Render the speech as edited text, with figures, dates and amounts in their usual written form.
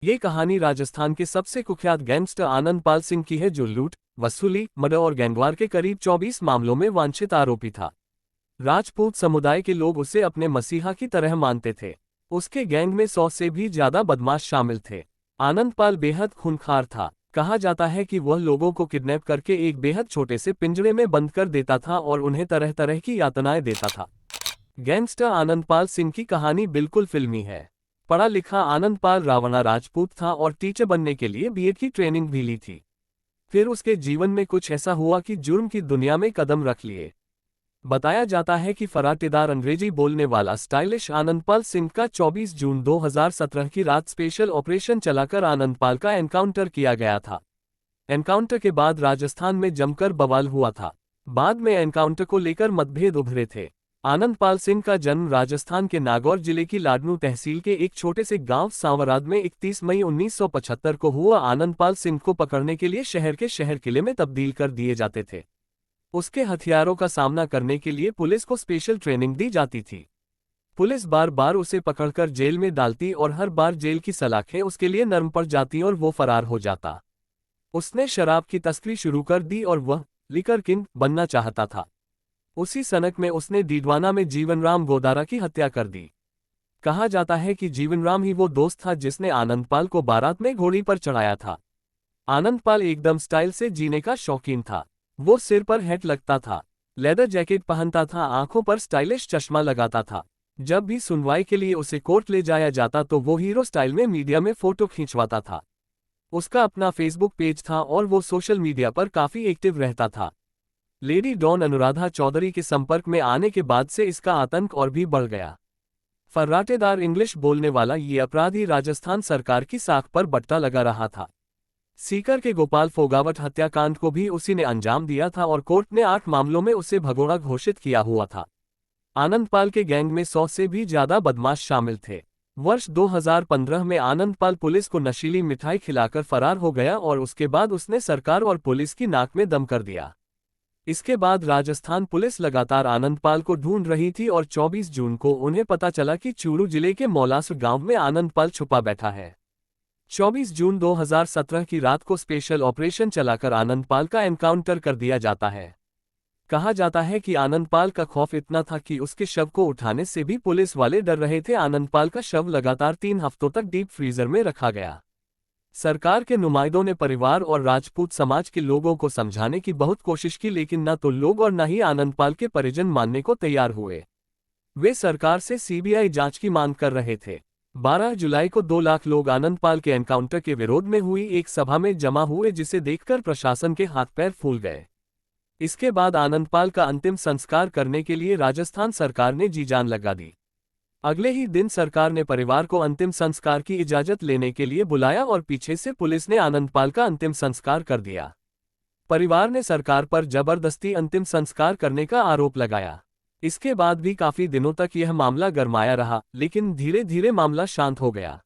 ये कहानी राजस्थान के सबसे कुख्यात गैंगस्टर आनंद पाल सिंह की है, जो लूट, वसूली, मर्डर और गैंगवार के करीब 24 मामलों में वांछित आरोपी था। राजपूत समुदाय के लोग उसे अपने मसीहा की तरह मानते थे। उसके गैंग में 100 से भी ज्यादा बदमाश शामिल थे। आनंद पाल बेहद खूंखार था। कहा जाता है कि वह लोगों को किडनैप करके एक बेहद छोटे से पिंजरे में बंद कर देता था और उन्हें तरह तरह की यातनाएं देता था। गैंगस्टर आनंद पाल सिंह की कहानी बिल्कुल फिल्मी है। पढ़ा लिखा आनंद पाल रावणा राजपूत था और टीचर बनने के लिए बीएड की ट्रेनिंग भी ली थी। फिर उसके जीवन में कुछ ऐसा हुआ कि जुर्म की दुनिया में कदम रख लिए। बताया जाता है कि फराटेदार अंग्रेजी बोलने वाला स्टाइलिश आनंद पाल सिंह का 24 जून 2017 की रात स्पेशल ऑपरेशन चलाकर आनंद पाल का एनकाउंटर किया गया था। एनकाउंटर के बाद राजस्थान में जमकर बवाल हुआ था। बाद में एनकाउंटर को लेकर मतभेद उभरे थे। आनंद पाल सिंह का जन्म राजस्थान के नागौर जिले की लाडनू तहसील के एक छोटे से गांव सांवराद में 31 मई 1975 को हुआ। आनंद पाल सिंह को पकड़ने के लिए शहर के शहर किले में तब्दील कर दिए जाते थे। उसके हथियारों का सामना करने के लिए पुलिस को स्पेशल ट्रेनिंग दी जाती थी। पुलिस बार बार उसे पकड़कर जेल में डालती और हर बार जेल की सलाखें उसके लिए नरम पड़ जाती और वो फरार हो जाता। उसने शराब की तस्करी शुरू कर दी और वह लिकर किंग बनना चाहता था। उसी सनक में उसने डीडवाना में जीवनराम गोदारा की हत्या कर दी। कहा जाता है कि जीवनराम ही वो दोस्त था जिसने आनंद पाल को बारात में घोड़ी पर चढ़ाया था। आनंद पाल एकदम स्टाइल से जीने का शौकीन था। वो सिर पर हैट लगता था, लेदर जैकेट पहनता था, आंखों पर स्टाइलिश चश्मा लगाता था। जब भी सुनवाई के लिए उसे कोर्ट ले जाया जाता तो वो हीरो स्टाइल में मीडिया में फोटो खींचवाता था। उसका अपना फेसबुक पेज था और वो सोशल मीडिया पर काफी एक्टिव रहता था। लेडी डॉन अनुराधा चौधरी के संपर्क में आने के बाद से इसका आतंक और भी बढ़ गया। फर्राटेदार इंग्लिश बोलने वाला ये अपराधी राजस्थान सरकार की साख पर बट्टा लगा रहा था। सीकर के गोपाल फोगावट हत्याकांड को भी उसी ने अंजाम दिया था और कोर्ट ने 8 मामलों में उसे भगोड़ा घोषित किया हुआ था। आनंद पाल के गैंग में 100 से भी ज्यादा बदमाश शामिल थे। वर्ष 2015 में आनंद पाल पुलिस को नशीली मिठाई खिलाकर फरार हो गया और उसके बाद उसने सरकार और पुलिस की नाक में दम कर दिया। इसके बाद राजस्थान पुलिस लगातार आनंद पाल को ढूंढ रही थी और 24 जून को उन्हें पता चला कि चूरू जिले के मौलासर गांव में आनंद पाल छुपा बैठा है। 24 जून 2017 की रात को स्पेशल ऑपरेशन चलाकर आनंद पाल का एनकाउंटर कर दिया जाता है। कहा जाता है कि आनंद पाल का खौफ इतना था कि उसके शव को उठाने से भी पुलिस वाले डर रहे थे। आनंद पाल का शव लगातार 3 हफ्तों तक डीप फ्रीजर में रखा गया। सरकार के नुमाइंदों ने परिवार और राजपूत समाज के लोगों को समझाने की बहुत कोशिश की, लेकिन न तो लोग और न ही आनंद पाल के परिजन मानने को तैयार हुए। वे सरकार से सीबीआई जांच की मांग कर रहे थे। 12 जुलाई को 2 लाख लोग आनंद पाल के एनकाउंटर के विरोध में हुई एक सभा में जमा हुए, जिसे देखकर प्रशासन के हाथ पैर फूल गए। इसके बाद आनंद पाल का अंतिम संस्कार करने के लिए राजस्थान सरकार ने जी जान लगा दी। अगले ही दिन सरकार ने परिवार को अंतिम संस्कार की इजाजत लेने के लिए बुलाया और पीछे से पुलिस ने आनंद पाल का अंतिम संस्कार कर दिया। परिवार ने सरकार पर जबरदस्ती अंतिम संस्कार करने का आरोप लगाया। इसके बाद भी काफी दिनों तक यह मामला गरमाया रहा, लेकिन धीरे धीरे मामला शांत हो गया।